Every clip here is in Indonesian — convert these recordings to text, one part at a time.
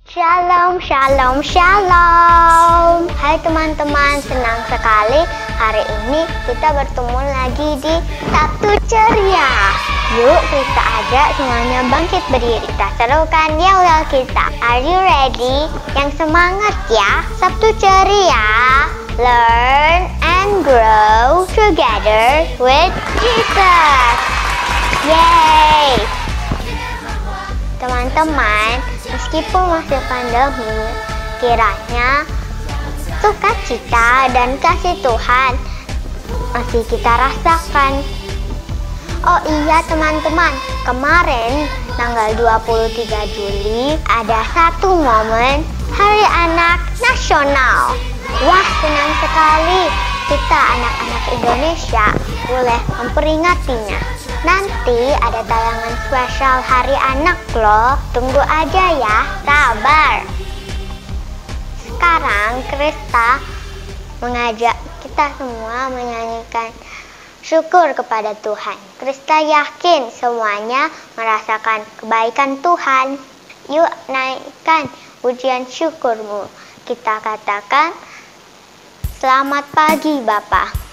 Shalom, shalom, shalom. Hai teman-teman, senang sekali hari ini kita bertemu lagi di Sabtu Ceria. Yuk kita ajak semuanya bangkit berdiri. Kita serukan yel-yel kita. Are you ready? Yang semangat ya. Sabtu Ceria. Learn and grow together with Jesus. Yay! Teman-teman, meskipun masih pandemi, kiranya sukacita dan kasih Tuhan masih kita rasakan. Oh iya teman-teman, kemarin tanggal 23 Juli ada satu momen Hari Anak Nasional. Wah, senang sekali kita anak-anak Indonesia boleh memperingatinya. Nanti ada tayangan spesial Hari Anak loh. Tunggu aja ya, sabar. Sekarang Krista mengajak kita semua menyanyikan syukur kepada Tuhan. Krista yakin semuanya merasakan kebaikan Tuhan. Yuk naikkan pujian syukurmu. Kita katakan, selamat pagi Bapa.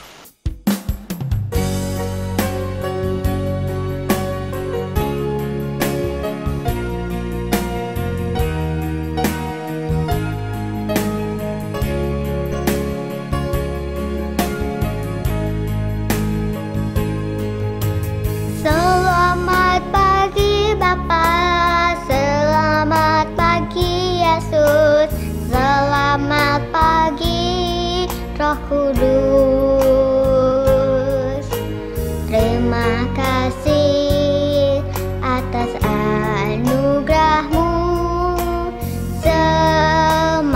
Selamat pagi Yesus, selamat pagi Roh Kudus. Terima kasih atas anugerah-Mu. Semalam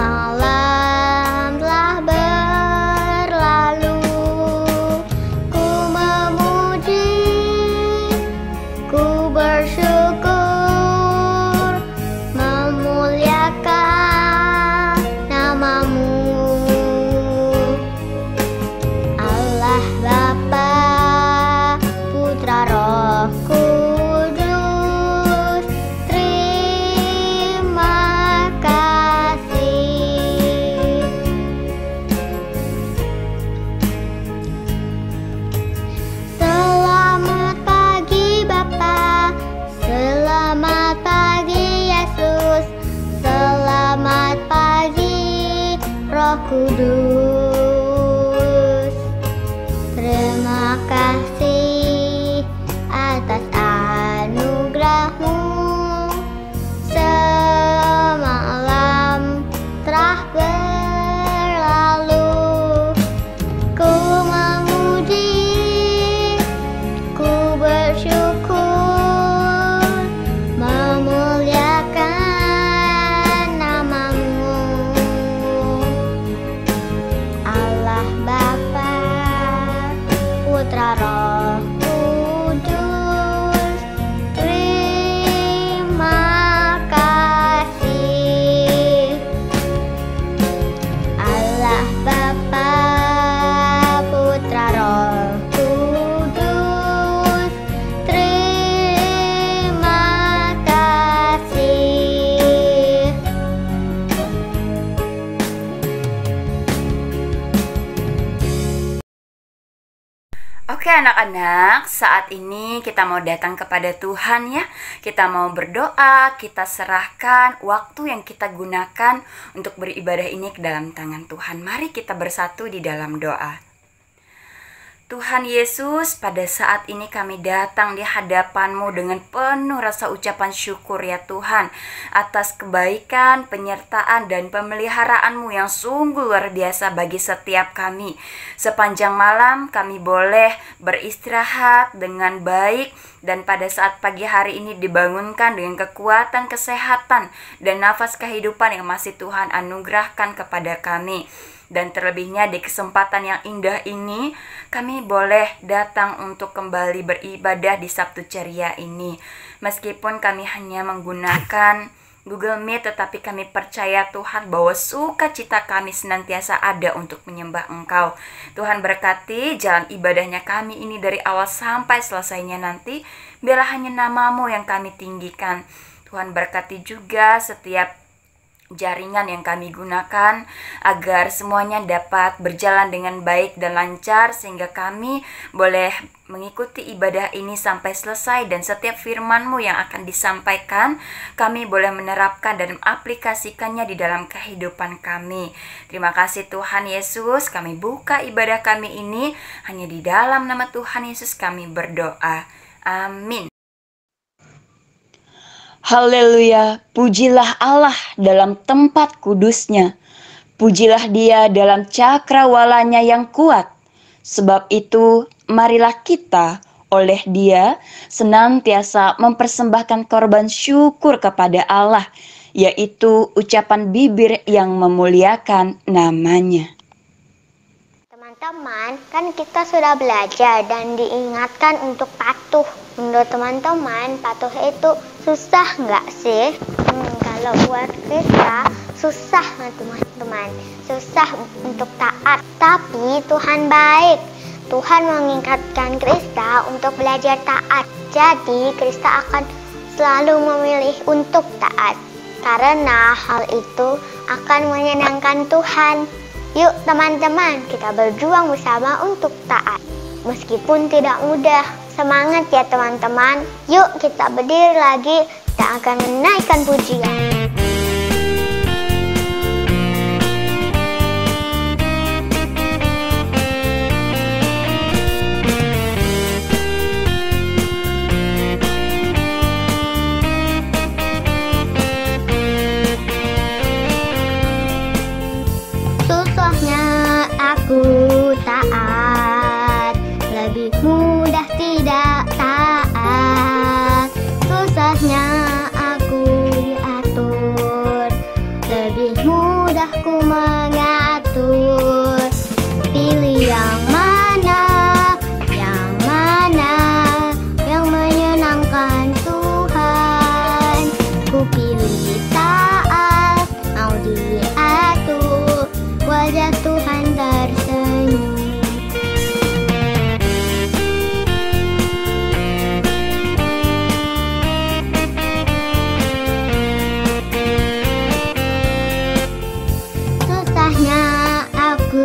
telah berlalu, ku memuji, ku bersyukur, memuliakan nama-Mu. Allah Bapa, Putra, Roh Kudus, terima kasih. Selamat pagi Bapa, selamat pagi Yesus, selamat pagi Roh Kudus. Terima kasih atas anugerah-Mu. Semalam telah berlalu, ku memuji, ku bersyukur, memuliakan nama-Mu. Allah Bapa, Putra, Roh Kudus, terima kasih. Allah Bapa, Putra, Roh Kudus, terima kasih. Oke anak-anak, saat ini kita mau datang kepada Tuhan ya. Kita mau berdoa, kita serahkan waktu yang kita gunakan untuk beribadah ini ke dalam tangan Tuhan. Mari kita bersatu di dalam doa. Tuhan Yesus, pada saat ini kami datang di hadapan-Mu dengan penuh rasa ucapan syukur ya Tuhan, atas kebaikan, penyertaan, dan pemeliharaan-Mu yang sungguh luar biasa bagi setiap kami. Sepanjang malam kami boleh beristirahat dengan baik, dan pada saat pagi hari ini dibangunkan dengan kekuatan, kesehatan, dan nafas kehidupan yang masih Tuhan anugerahkan kepada kami. Dan terlebihnya di kesempatan yang indah ini, kami boleh datang untuk kembali beribadah di Sabtu Ceria ini. Meskipun kami hanya menggunakan Google Meet, tetapi kami percaya Tuhan bahwa sukacita kami senantiasa ada untuk menyembah Engkau. Tuhan berkati jalan ibadahnya kami ini dari awal sampai selesainya nanti. Biarlah hanya nama-Mu yang kami tinggikan. Tuhan berkati juga setiap jaringan yang kami gunakan, agar semuanya dapat berjalan dengan baik dan lancar, sehingga kami boleh mengikuti ibadah ini sampai selesai, dan setiap firman-Mu yang akan disampaikan kami boleh menerapkan dan aplikasikannya di dalam kehidupan kami. Terima kasih Tuhan Yesus, kami buka ibadah kami ini hanya di dalam nama Tuhan Yesus kami berdoa. Amin. Haleluya, pujilah Allah dalam tempat kudusnya. Pujilah Dia dalam cakrawalanya yang kuat. Sebab itu, marilah kita oleh Dia senantiasa mempersembahkan korban syukur kepada Allah, yaitu ucapan bibir yang memuliakan namanya. Teman-teman, kan kita sudah belajar dan diingatkan untuk patuh. Menurut teman-teman, patuh itu susah nggak sih? Kalau buat kita susah, teman-teman. Susah untuk taat. Tapi Tuhan baik. Tuhan mengingatkan Krista untuk belajar taat. Jadi Krista akan selalu memilih untuk taat. Karena hal itu akan menyenangkan Tuhan. Yuk teman-teman, kita berjuang bersama untuk taat. Meskipun tidak mudah. Semangat ya teman-teman. Yuk kita berdiri lagi. Kita akan menaikkan pujian. Susahnya aku taat, lebih mudah tidak taat. Susahnya aku diatur, lebih mudah ku mengatur. Pilih yang mana, yang mana yang menyenangkan Tuhan. Ku pilih taat, mau diatur, wajah Tuhan tersenyum. Susahnya aku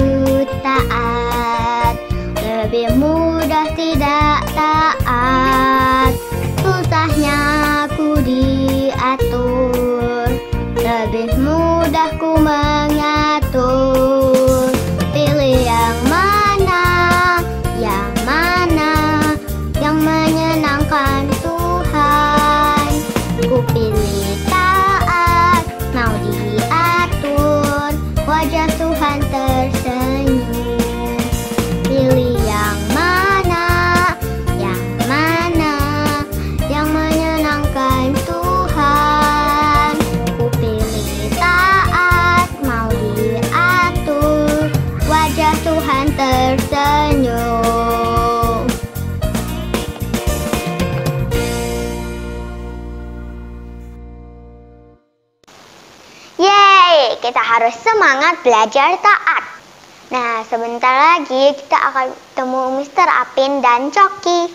taat, lebih mudah tidak taat. Susahnya aku diatur, lebih mudah ku mengatur. Pilih yang mana, yang mana yang menyenangkan Tuhan. Ku pilih taat, mau diatur, wajah Tuhan tersenyum. Pilih yang mana, yang mana yang menyenangkan Tuhan. Ku pilih taat, mau diatur, wajah Tuhan tersenyum. Yeay, kita harus semangat belajar taat. Nah, sebentar lagi kita akan ketemu Mr. Apin dan Coki.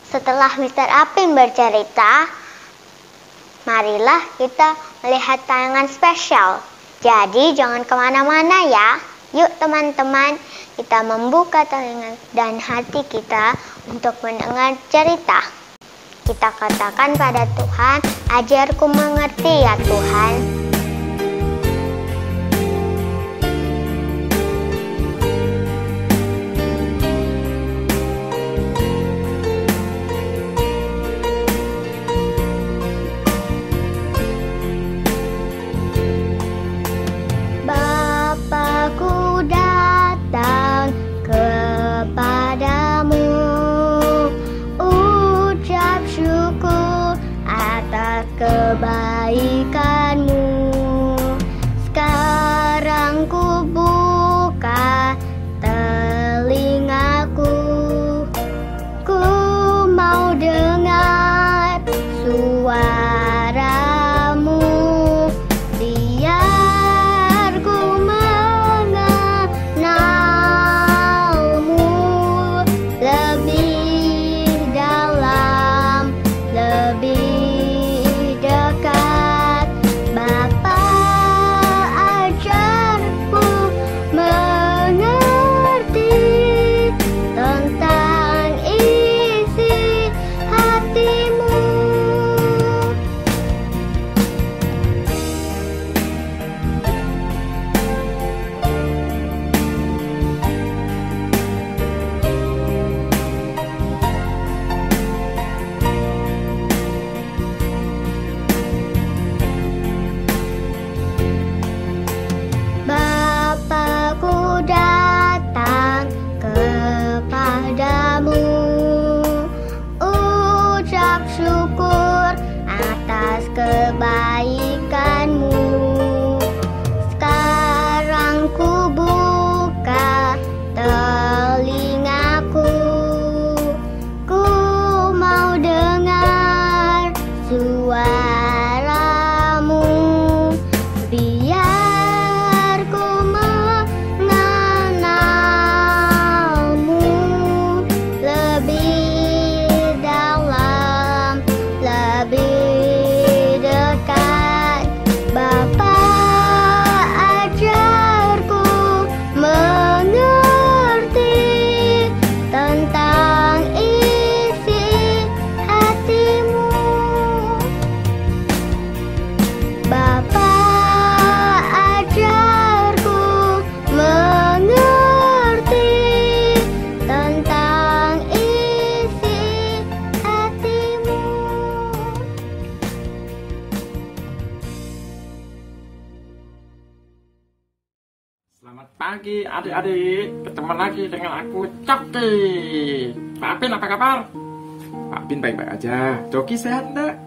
Setelah Mr. Apin bercerita, marilah kita melihat tayangan spesial. Jadi jangan kemana-mana ya. Yuk teman-teman, kita membuka telinga dan hati kita untuk mendengar cerita. Kita katakan pada Tuhan, ajarku mengerti ya Tuhan. Bapakku datang kepadamu, ucap syukur atas kebaikanmu. lagi adik-adik, ketemu lagi dengan aku Coki. Pak Pin apa kabar? Pak Pin baik-baik aja. Coki sehat enggak?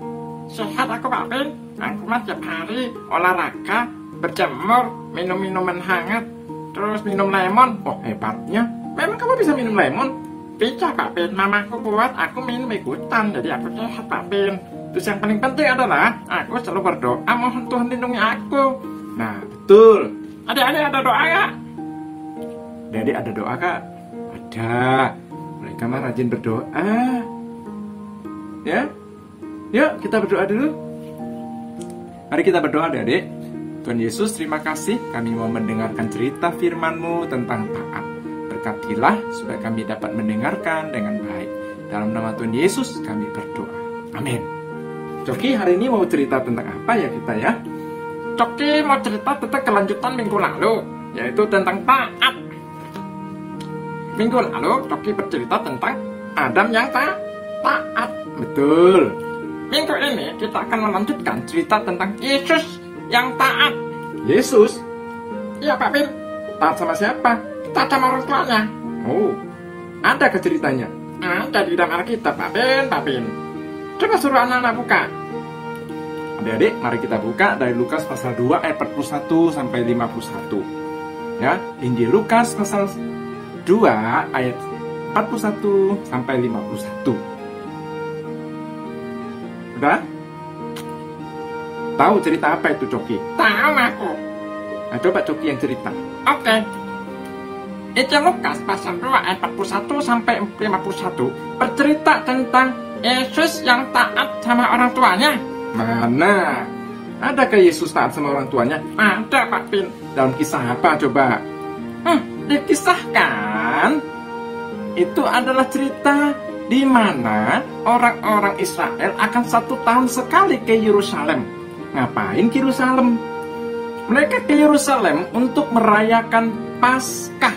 Sehat aku Pak Pin. Aku mah tiap hari olahraga, berjemur, minum minuman hangat, terus minum lemon. Oh hebatnya. Memang kamu bisa minum lemon? Bisa Pak Pin. Mamaku buat aku minum ikutan, jadi aku sehat Pak Pin. Terus yang paling penting adalah aku selalu berdoa mohon Tuhan lindungi aku. Nah betul. Adik-adik ada doa gak? Adik ada doa kak? Ada. Mereka mah rajin berdoa. Ya, yuk kita berdoa dulu. Mari kita berdoa adik-adik. Tuhan Yesus, terima kasih kami mau mendengarkan cerita firman-Mu tentang taat. Berkatilah supaya kami dapat mendengarkan dengan baik. Dalam nama Tuhan Yesus kami berdoa. Amin. Coki hari ini mau cerita tentang apa ya kita ya? Coki mau cerita tentang kelanjutan minggu lalu, yaitu tentang taat. Minggu lalu Coki bercerita tentang Adam yang taat. Betul. Minggu ini kita akan melanjutkan cerita tentang Yesus yang taat. Yesus? Iya Pak Pin. Taat sama siapa? Taat sama orang tuanya. Oh, ada ke ceritanya? Ada di dalam Alkitab Pak Pin. Coba suruh anak-anak buka. Adik-adik, mari kita buka dari Lukas pasal 2 ayat 41 sampai 51. Ya, Injil Lukas pasal 2 ayat 41 sampai 51. Udah? Tahu cerita apa itu Coki? Tahu aku. Nah, coba Coki yang cerita. Oke. Injil Lukas pasal 2 ayat 41 sampai 51 bercerita tentang Yesus yang taat sama orang tuanya. Mana? Adakah Yesus taat sama orang tuanya? Ada Pak Pin. Dalam kisah apa coba? Dikisahkan itu adalah cerita di mana orang-orang Israel akan 1 tahun sekali ke Yerusalem. Ngapain ke Yerusalem? Mereka ke Yerusalem untuk merayakan Paskah.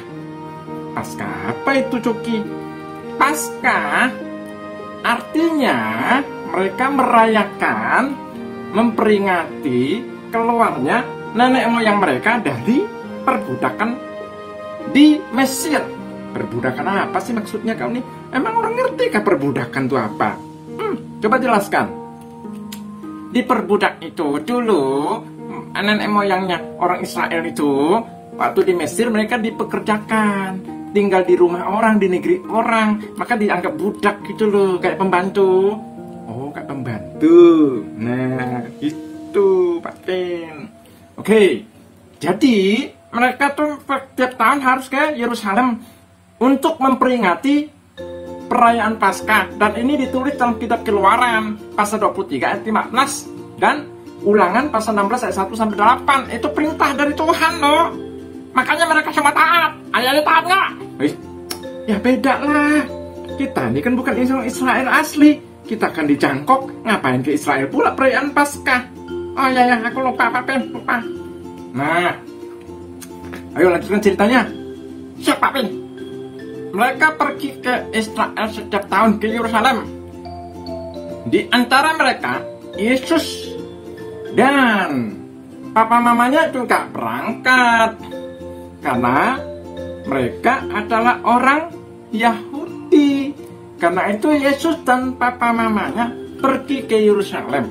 Paskah apa itu Coki? Paskah artinya mereka merayakan, memperingati keluarnya nenek moyang mereka dari perbudakan di Mesir. Perbudakan apa sih maksudnya kau nih? Emang orang ngerti kah perbudakan itu apa? Coba jelaskan. Di perbudak itu dulu nenek moyangnya orang Israel itu waktu di Mesir mereka dipekerjakan, tinggal di rumah orang, di negeri orang, maka dianggap budak gitu loh, kayak pembantu. Oh, kayak pembantu. Nah, itu Pak Pin. Oke, jadi mereka tuh setiap tahun harus ke Yerusalem untuk memperingati perayaan Paskah. Dan ini ditulis dalam kitab Keluaran pasal 23 ayat 15 dan Ulangan pasal 16 ayat 1 sampai 8. Itu perintah dari Tuhan loh. Makanya mereka semua taat. Ayahnya taat nggak? Ya beda lah. Kita ini kan bukan Israel asli. Kita akan dijangkok. Ngapain ke Israel pula perayaan Paskah? Oh ya, aku lupa Pak Pin, lupa. Nah, ayo lanjutkan ceritanya. Siap Pak Pin. Mereka pergi ke Israel setiap tahun ke Yerusalem. Di antara mereka Yesus dan papa mamanya juga berangkat karena mereka adalah orang Yahudi. Karena itu Yesus dan papa mamanya pergi ke Yerusalem.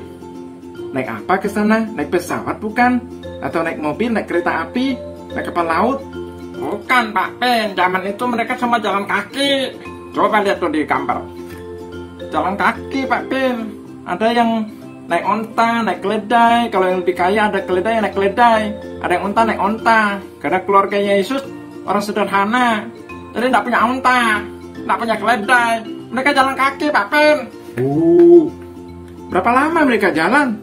Naik apa ke sana? Naik pesawat bukan? Atau naik mobil, naik kereta api, naik kapal laut? Bukan Pak Pin, zaman itu mereka semua jalan kaki. Coba lihat tuh di gambar. Jalan kaki Pak Pin. Ada yang naik onta, naik keledai. Kalau yang lebih kaya ada keledai, naik keledai. Ada yang onta, naik onta. Karena keluarganya Yesus orang sederhana, jadi tidak punya onta, tidak punya keledai. Mereka jalan kaki Pak Pin. Berapa lama mereka jalan?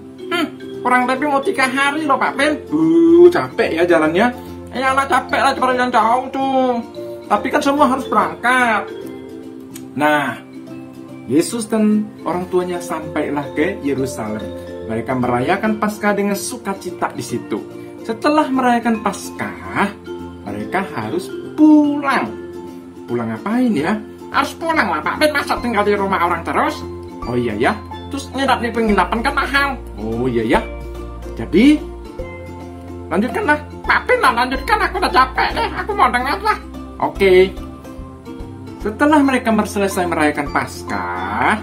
Kurang lebih mau 3 hari loh Pak Pin. Capek ya jalannya. Ya lah capek lah, jalan jauh tuh. Tapi kan semua harus berangkat. Nah, Yesus dan orang tuanya sampailah ke Yerusalem. Mereka merayakan Paskah dengan sukacita di situ. Setelah merayakan Paskah, mereka harus pulang. Pulang ngapain ya? Harus pulang lah Pak Pin, masa tinggal di rumah orang terus? Oh iya ya. Terus nginap di penginapan kan mahal. Oh iya ya. Jadi lanjutkanlah. Pak Pin lanjutkan, aku udah capek deh, aku mau dengar lah. Oke. Setelah mereka selesai merayakan Paskah,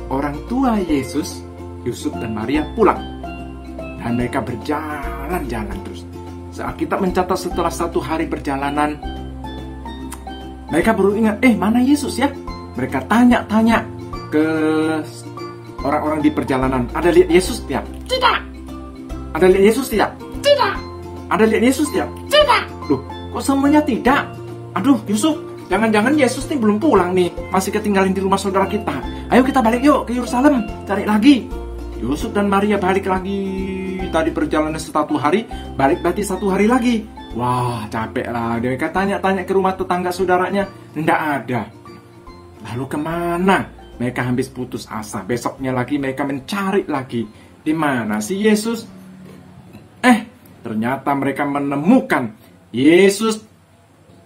orang tua Yesus, Yusuf dan Maria pulang. Dan mereka berjalan-jalan terus. Alkitab mencatat setelah 1 hari perjalanan, mereka baru ingat, mana Yesus ya? Mereka tanya-tanya ke orang-orang di perjalanan, ada lihat Yesus tidak? Tidak. Ada lihat Yesus tidak? Tidak. Ada lihat Yesus tidak? Tidak. Loh, kok semuanya tidak? Aduh, Yusuf, jangan-jangan Yesus nih belum pulang nih, masih ketinggalin di rumah saudara kita. Ayo kita balik yuk ke Yerusalem, cari lagi. Yusuf dan Maria balik lagi. Tadi perjalanan 1 hari, balik berarti 1 hari lagi. Wah, capek lah. Mereka tanya-tanya ke rumah tetangga saudaranya, tidak ada. Lalu kemana? Mereka habis putus asa. Besoknya lagi mereka mencari lagi. Di mana si Yesus? Ternyata mereka menemukan Yesus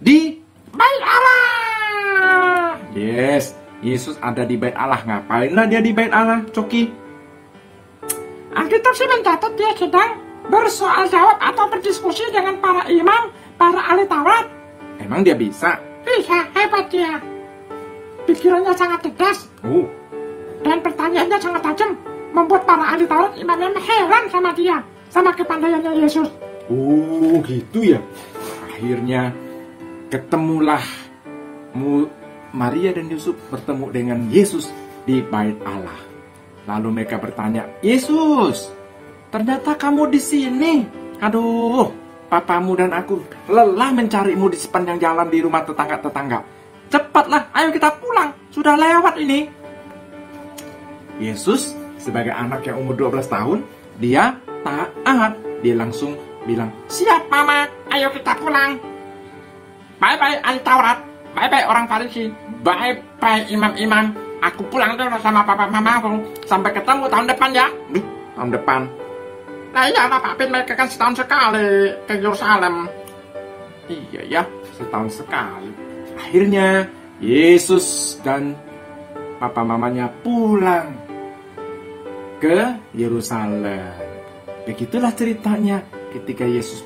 di Bait Allah. Yes, Yesus ada di Bait Allah. Ngapainlah dia di Bait Allah, Coki? Alkitab sih mencatat dia sedang bersoal jawab atau berdiskusi dengan para imam, para ahli Taurat. Emang dia bisa? Bisa, hebat dia. Pikirannya sangat cerdas. Dan pertanyaannya sangat tajam, membuat para ahli Taurat imam-imam heran sama dia, sama kepandaiannya Yesus. Gitu ya. Akhirnya ketemulah Maria dan Yusuf bertemu dengan Yesus di Bait Allah. Lalu mereka bertanya, Yesus, ternyata kamu di sini. Aduh, papamu dan aku lelah mencarimu di sepanjang jalan di rumah tetangga-tetangga. Cepatlah, ayo kita pulang. Sudah lewat ini. Yesus sebagai anak yang umur 12 tahun, dia taat. Dia langsung bilang, siap mama, ayo kita pulang. Bye-bye ahli Taurat, bye-bye orang Farisi, bye-bye imam-imam. Aku pulang dulu sama papa mama aku. Sampai ketemu tahun depan ya. Tahun depan. Nah iya lah Pak Pin, mereka kan setahun sekali ke Yerusalem. Iya ya, setahun sekali. Akhirnya Yesus dan papa mamanya pulang ke Yerusalem. Begitulah ceritanya ketika Yesus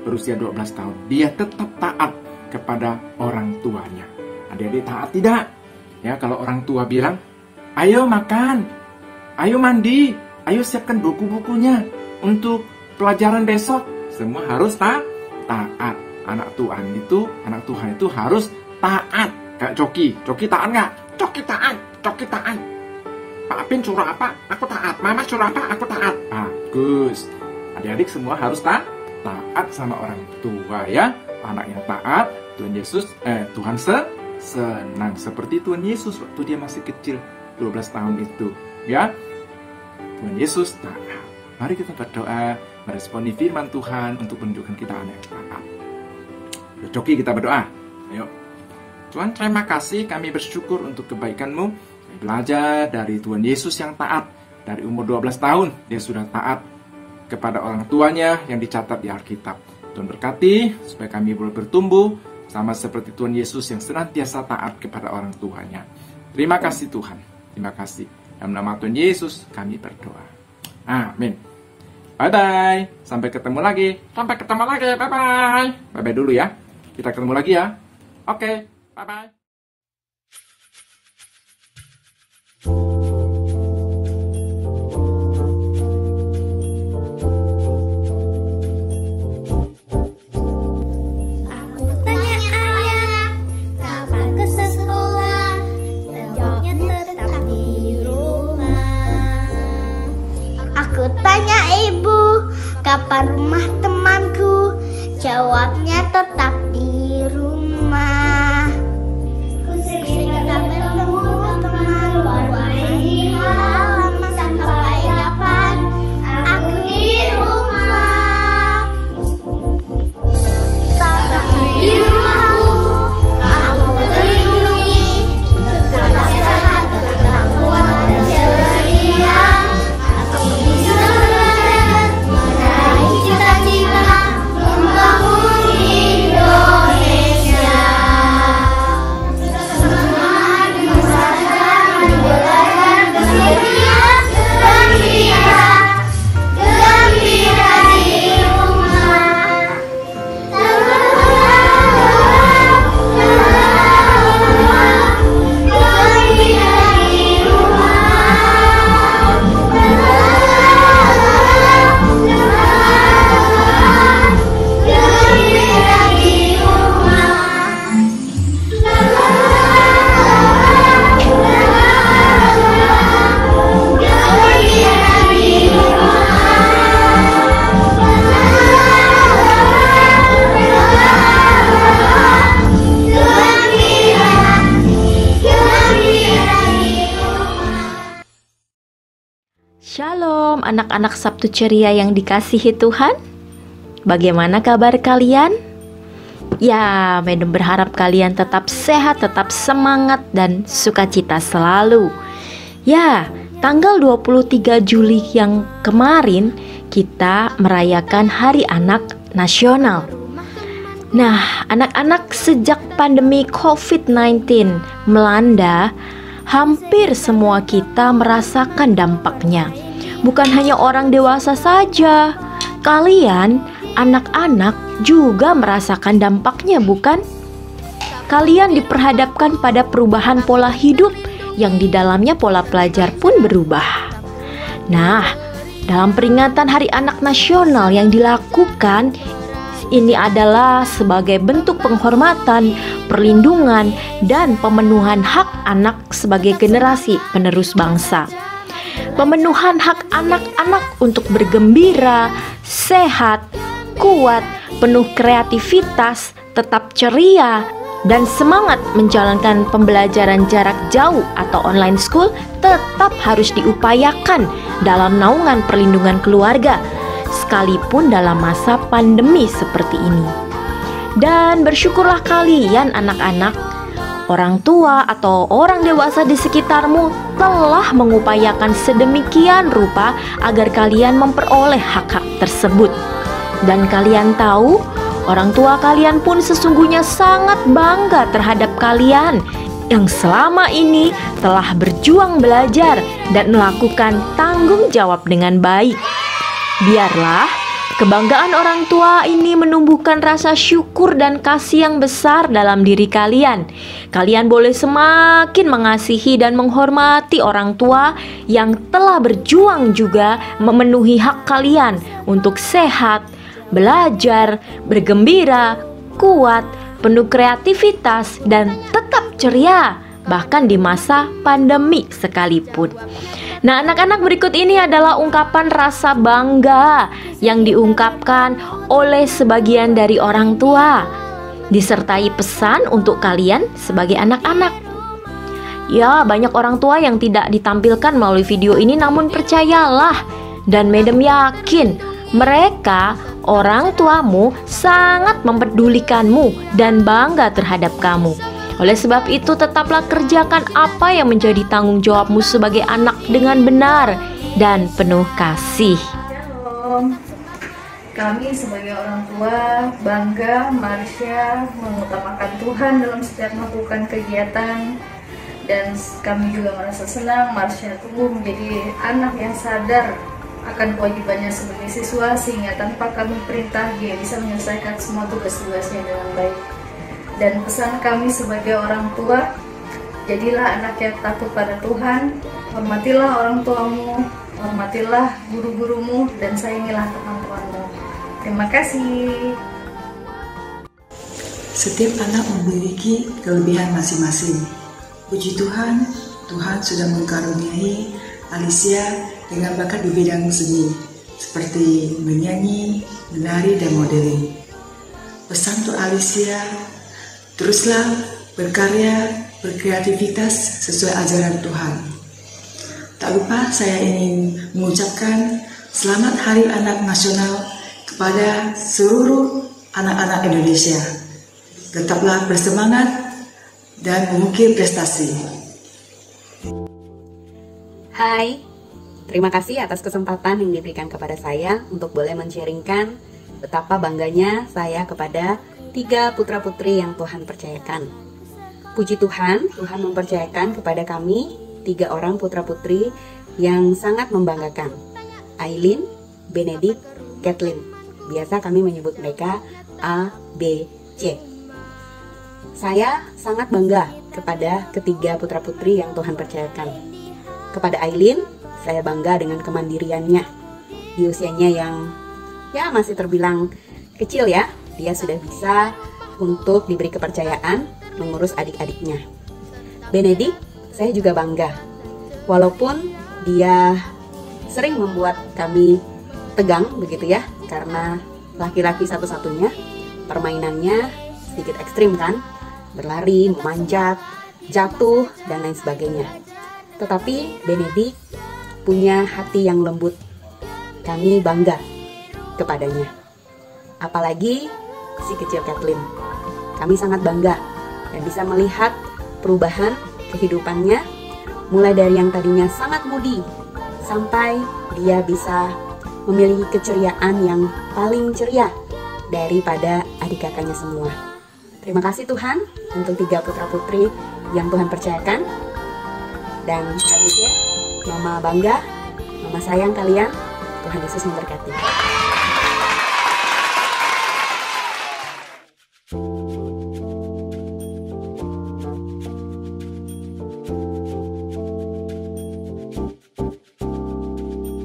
berusia 12 tahun. Dia tetap taat kepada orang tuanya. Adik-adik taat tidak? Ya, kalau orang tua bilang, ayo makan, ayo mandi, ayo siapkan buku-bukunya untuk pelajaran besok. Semua harus taat. Anak Tuhan itu harus taat. Kayak Coki taat nggak? Coki taat. Pak Pin suruh apa? Aku taat. Mama suruh apa? Aku taat. Bagus. Adik-adik semua harus taat sama orang tua ya. Anak yang taat, Tuhan senang seperti Tuhan Yesus waktu dia masih kecil 12 tahun itu ya. Tuhan Yesus taat. Mari kita berdoa meresponi firman Tuhan untuk menunjukkan kita anak yang taat. Coki kita berdoa. Ayo. Tuhan, terima kasih, kami bersyukur untuk kebaikan-Mu. Kami belajar dari Tuhan Yesus yang taat. Dari umur 12 tahun dia sudah taat kepada orang tuanya yang dicatat di Alkitab. Tuhan berkati supaya kami boleh bertumbuh sama seperti Tuhan Yesus yang senantiasa taat kepada orang tuanya. Terima kasih Tuhan. Terima kasih. Dalam nama Tuhan Yesus kami berdoa. Amin. Bye-bye. Sampai ketemu lagi. Bye-bye. Bye-bye dulu ya. Kita ketemu lagi ya. Oke. Bye-bye. Tanya ibu, kapan rumah temanku? Jawabnya tetap di rumah. Sering bertemu teman, bermain halaman sampai kapan? Aku di rumah. Tapi di rumahku, aku terlindungi. Tetap sehat, tetap kuat dan ceria. Cita-cita membangun hidup. anak-anak Sabtu Ceria yang dikasihi Tuhan. Bagaimana kabar kalian? Ya, Madam berharap kalian tetap sehat, tetap semangat, dan sukacita selalu. Ya, tanggal 23 Juli yang kemarin kita merayakan Hari Anak Nasional. Nah, anak-anak, sejak pandemi COVID-19 melanda, hampir semua kita merasakan dampaknya. Bukan hanya orang dewasa saja, kalian, anak-anak juga merasakan dampaknya, bukan? Kalian diperhadapkan pada perubahan pola hidup yang di dalamnya pola pelajar pun berubah. Nah, dalam peringatan Hari Anak Nasional yang dilakukan, ini adalah sebagai bentuk penghormatan, perlindungan, dan pemenuhan hak anak sebagai generasi penerus bangsa. Pemenuhan hak anak-anak untuk bergembira, sehat, kuat, penuh kreativitas, tetap ceria, dan semangat menjalankan pembelajaran jarak jauh atau online school tetap harus diupayakan dalam naungan perlindungan keluarga, sekalipun dalam masa pandemi seperti ini. Dan bersyukurlah kalian anak-anak, orang tua atau orang dewasa di sekitarmu telah mengupayakan sedemikian rupa agar kalian memperoleh hak-hak tersebut. Dan kalian tahu, orang tua kalian pun sesungguhnya sangat bangga terhadap kalian yang selama ini telah berjuang belajar dan melakukan tanggung jawab dengan baik. Biarlah kebanggaan orang tua ini menumbuhkan rasa syukur dan kasih yang besar dalam diri kalian. Kalian boleh semakin mengasihi dan menghormati orang tua yang telah berjuang juga memenuhi hak kalian untuk sehat, belajar, bergembira, kuat, penuh kreativitas, dan tetap ceria, bahkan di masa pandemi sekalipun. Nah, anak-anak, berikut ini adalah ungkapan rasa bangga yang diungkapkan oleh sebagian dari orang tua, disertai pesan untuk kalian sebagai anak-anak. Ya, banyak orang tua yang tidak ditampilkan melalui video ini, namun percayalah, dan Madam yakin mereka, orang tuamu, sangat mempedulikanmu dan bangga terhadap kamu. Oleh sebab itu, tetaplah kerjakan apa yang menjadi tanggung jawabmu sebagai anak dengan benar dan penuh kasih. Shalom. Kami sebagai orang tua bangga Marsha mengutamakan Tuhan dalam setiap melakukan kegiatan, dan kami juga merasa senang Marsha tumbuh menjadi anak yang sadar akan kewajibannya sebagai siswa, sehingga tanpa kami perintah dia bisa menyelesaikan semua tugas-tugasnya dengan baik. Dan pesan kami sebagai orang tua, jadilah anak yang takut pada Tuhan, hormatilah orang tuamu, hormatilah guru-gurumu, dan sayangilah teman-temanmu. Terima kasih. Setiap anak memiliki kelebihan masing-masing. Puji Tuhan, Tuhan sudah mengkaruniai Alicia dengan bakat di bidang seni, seperti menyanyi, menari, dan modeling. Pesan untuk Alicia, teruslah berkarya, berkreativitas sesuai ajaran Tuhan. Tak lupa saya ingin mengucapkan Selamat Hari Anak Nasional kepada seluruh anak-anak Indonesia. Tetaplah bersemangat dan mengukir prestasi. Hai, terima kasih atas kesempatan yang diberikan kepada saya untuk boleh men-sharingkan betapa bangganya saya kepada 3 putra-putri yang Tuhan percayakan. Puji Tuhan, Tuhan mempercayakan kepada kami 3 orang putra-putri yang sangat membanggakan. Aileen, Benedict, Kathleen. Biasa kami menyebut mereka A, B, C. Saya sangat bangga kepada ketiga putra-putri yang Tuhan percayakan. Kepada Aileen, saya bangga dengan kemandiriannya. Di usianya yang masih terbilang kecil ya, dia sudah bisa untuk diberi kepercayaan mengurus adik-adiknya. Benedict, saya juga bangga. Walaupun dia sering membuat kami tegang begitu ya, karena laki-laki satu-satunya, permainannya sedikit ekstrim kan, berlari, memanjat, jatuh, dan lain sebagainya. Tetapi Benedict punya hati yang lembut, kami bangga kepadanya. Apalagi si kecil Kathleen. Kami sangat bangga dan bisa melihat perubahan kehidupannya, mulai dari yang tadinya sangat moody sampai dia bisa memiliki keceriaan yang paling ceria daripada adik kakaknya semua. Terima kasih Tuhan untuk 3 putra-putri yang Tuhan percayakan. Dan habisnya, Mama bangga, Mama sayang kalian. Tuhan Yesus memberkati.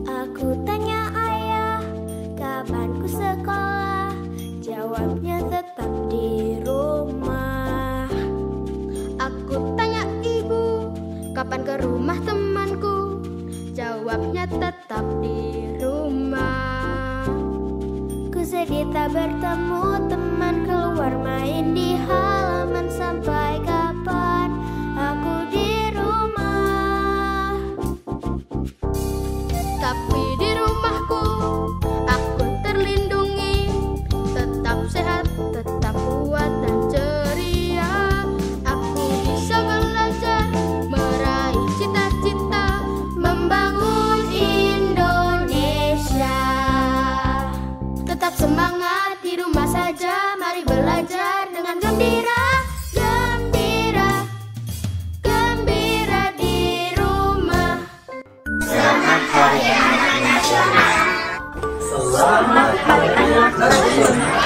Aku tanya ayah, kapan ku sekolah? Jawabnya tetap di rumah. Aku tanya ibu, kapan ke rumah temanku? Jawabnya tetap di rumah. Ku sedih tak bertemu teman, keluar main di halaman. Sampai kapan aku di rumah? Tapi di rumahku aku terlindungi, tetap sehat, tetap kuat dan ceria. Aku bisa belajar, meraih cita-cita, membangun Indonesia. Tetap semangat di rumah saja, mari belajar dengan gembira. Gembira, gembira di rumah. Selamat Hari Anak Nasional. Selamat Hari Anak Nasional.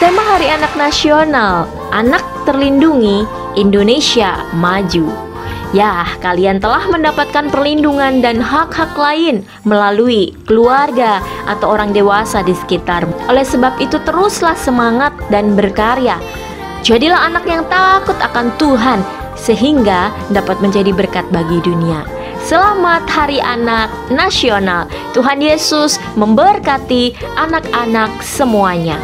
Tema Hari Anak Nasional, Anak Terlindungi, Indonesia Maju. Ya, kalian telah mendapatkan perlindungan dan hak-hak lain melalui keluarga atau orang dewasa di sekitar. Oleh sebab itu, teruslah semangat dan berkarya. Jadilah anak yang takut akan Tuhan, sehingga dapat menjadi berkat bagi dunia. Selamat Hari Anak Nasional. Tuhan Yesus memberkati anak-anak semuanya.